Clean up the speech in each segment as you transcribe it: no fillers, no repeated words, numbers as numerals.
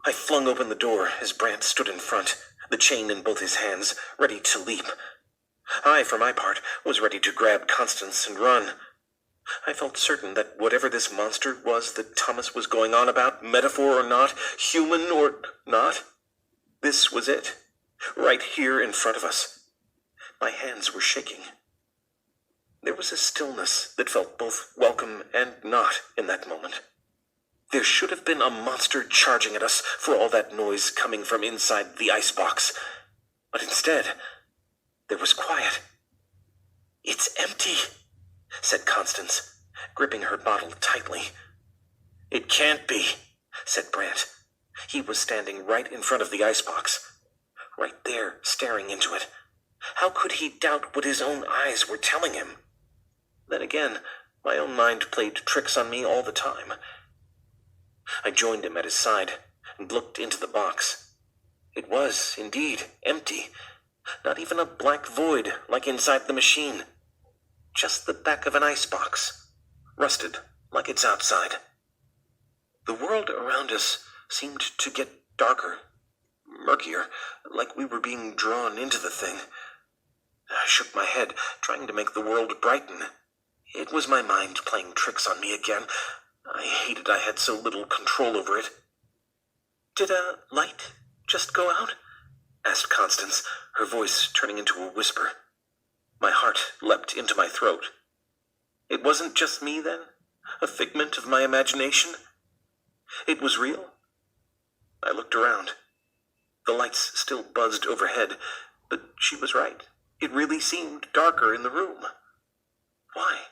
I flung open the door as Brant stood in front, the chain in both his hands, ready to leap. I, for my part, was ready to grab Constance and run. I felt certain that whatever this monster was that Thomas was going on about, metaphor or not, human or not, this was it, right here in front of us. My hands were shaking. There was a stillness that felt both welcome and not in that moment. There should have been a monster charging at us for all that noise coming from inside the icebox. But instead, there was quiet. "It's empty," said Constance, gripping her bottle tightly. "It can't be," said Brant. He was standing right in front of the icebox, right there, staring into it. How could he doubt what his own eyes were telling him? Then again, my own mind played tricks on me all the time. I joined him at his side and looked into the box. It was, indeed, empty. Not even a black void like inside the machine. Just the back of an icebox, rusted like it's outside. The world around us seemed to get darker, murkier, like we were being drawn into the thing. I shook my head, trying to make the world brighten. It was my mind playing tricks on me again. I hated I had so little control over it. "Did a light just go out?" asked Constance, her voice turning into a whisper. My heart leapt into my throat. It wasn't just me, then? A figment of my imagination? It was real? I looked around. The lights still buzzed overhead, but she was right. It really seemed darker in the room. Why?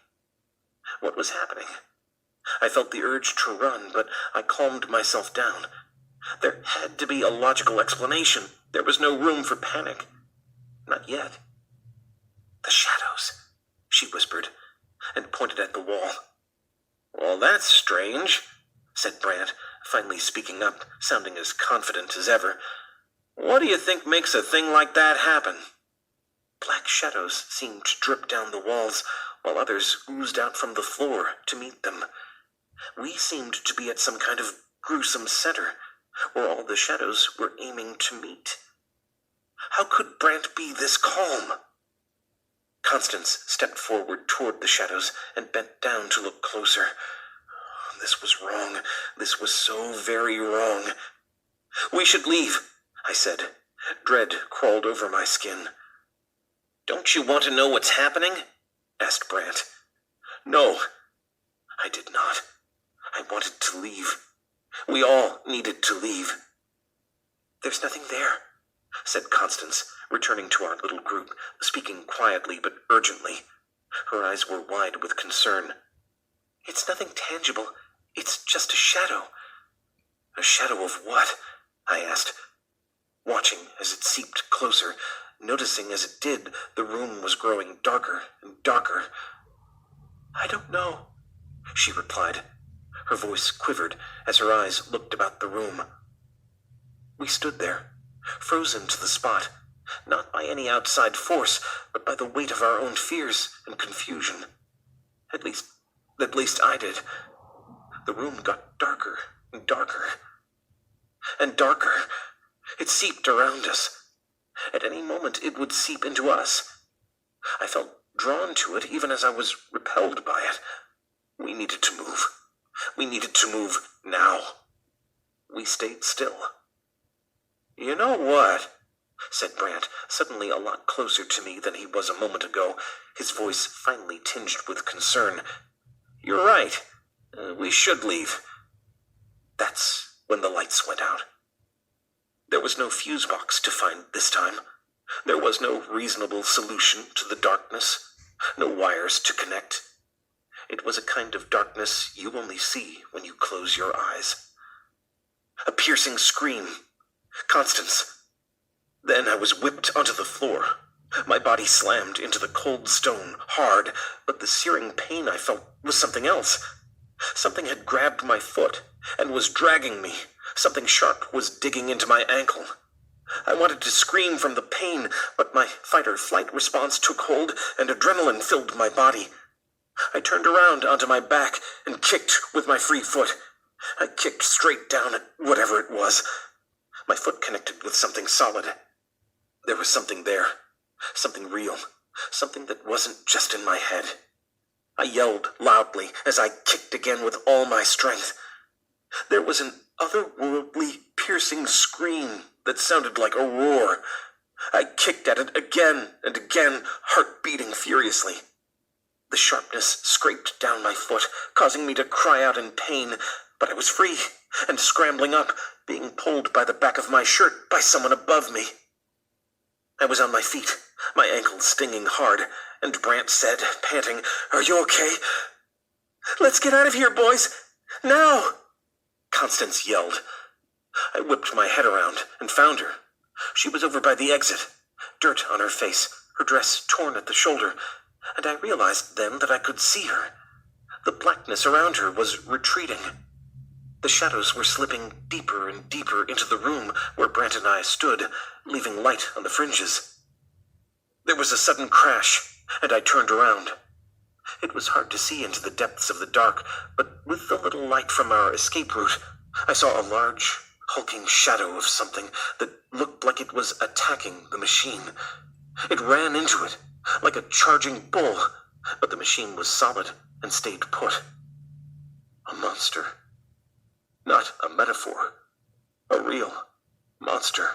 What was happening? I felt the urge to run, but I calmed myself down. There had to be a logical explanation. There was no room for panic. Not yet. "The shadows," she whispered, and pointed at the wall. "Well, that's strange," said Brant, finally speaking up, sounding as confident as ever. "What do you think makes a thing like that happen?" Black shadows seemed to drip down the walls, while others oozed out from the floor to meet them. We seemed to be at some kind of gruesome center, where all the shadows were aiming to meet. How could Brant be this calm? Constance stepped forward toward the shadows and bent down to look closer. This was wrong. This was so very wrong. "We should leave," I said. Dread crawled over my skin. "Don't you want to know what's happening?" asked Brant. No, I did not. I wanted to leave. We all needed to leave. "There's nothing there," said Constance, returning to our little group, speaking quietly but urgently. Her eyes were wide with concern. "It's nothing tangible. It's just a shadow." "A shadow of what?" I asked, watching as it seeped closer, noticing as it did the room was growing darker and darker. "I don't know," she replied. Her voice quivered as her eyes looked about the room. We stood there, frozen to the spot, not by any outside force, but by the weight of our own fears and confusion. At least I did. The room got darker and darker. And darker. It seeped around us. At any moment it would seep into us. I felt drawn to it even as I was repelled by it. We needed to move. We needed to move now. We stayed still. "You know what?" said Brant, suddenly a lot closer to me than he was a moment ago, his voice finely tinged with concern. "You're right. We should leave." That's when the lights went out. There was no fuse box to find this time. There was no reasonable solution to the darkness, no wires to connect. It was a kind of darkness you only see when you close your eyes. A piercing scream. "Constance." Then I was whipped onto the floor. My body slammed into the cold stone, hard, but the searing pain I felt was something else. Something had grabbed my foot and was dragging me. Something sharp was digging into my ankle. I wanted to scream from the pain, but my fight-or-flight response took hold and adrenaline filled my body. I turned around onto my back and kicked with my free foot. I kicked straight down at whatever it was. My foot connected with something solid. There was something there. Something real. Something that wasn't just in my head. I yelled loudly as I kicked again with all my strength. There was an otherworldly, piercing scream that sounded like a roar. I kicked at it again and again, heart beating furiously. The sharpness scraped down my foot, causing me to cry out in pain, but I was free and scrambling up, being pulled by the back of my shirt by someone above me. I was on my feet, my ankles stinging hard, and Brant said, panting, "Are you okay?" "Let's get out of here, boys! Now!" Constance yelled. I whipped my head around and found her. She was over by the exit, dirt on her face, her dress torn at the shoulder, and I realized then that I could see her. The blackness around her was retreating. The shadows were slipping deeper and deeper into the room where Brant and I stood, leaving light on the fringes. There was a sudden crash, and I turned around. It was hard to see into the depths of the dark, but with the little light from our escape route, I saw a large, hulking shadow of something that looked like it was attacking the machine. It ran into it, like a charging bull, but the machine was solid and stayed put. A monster. Not a metaphor. A real monster.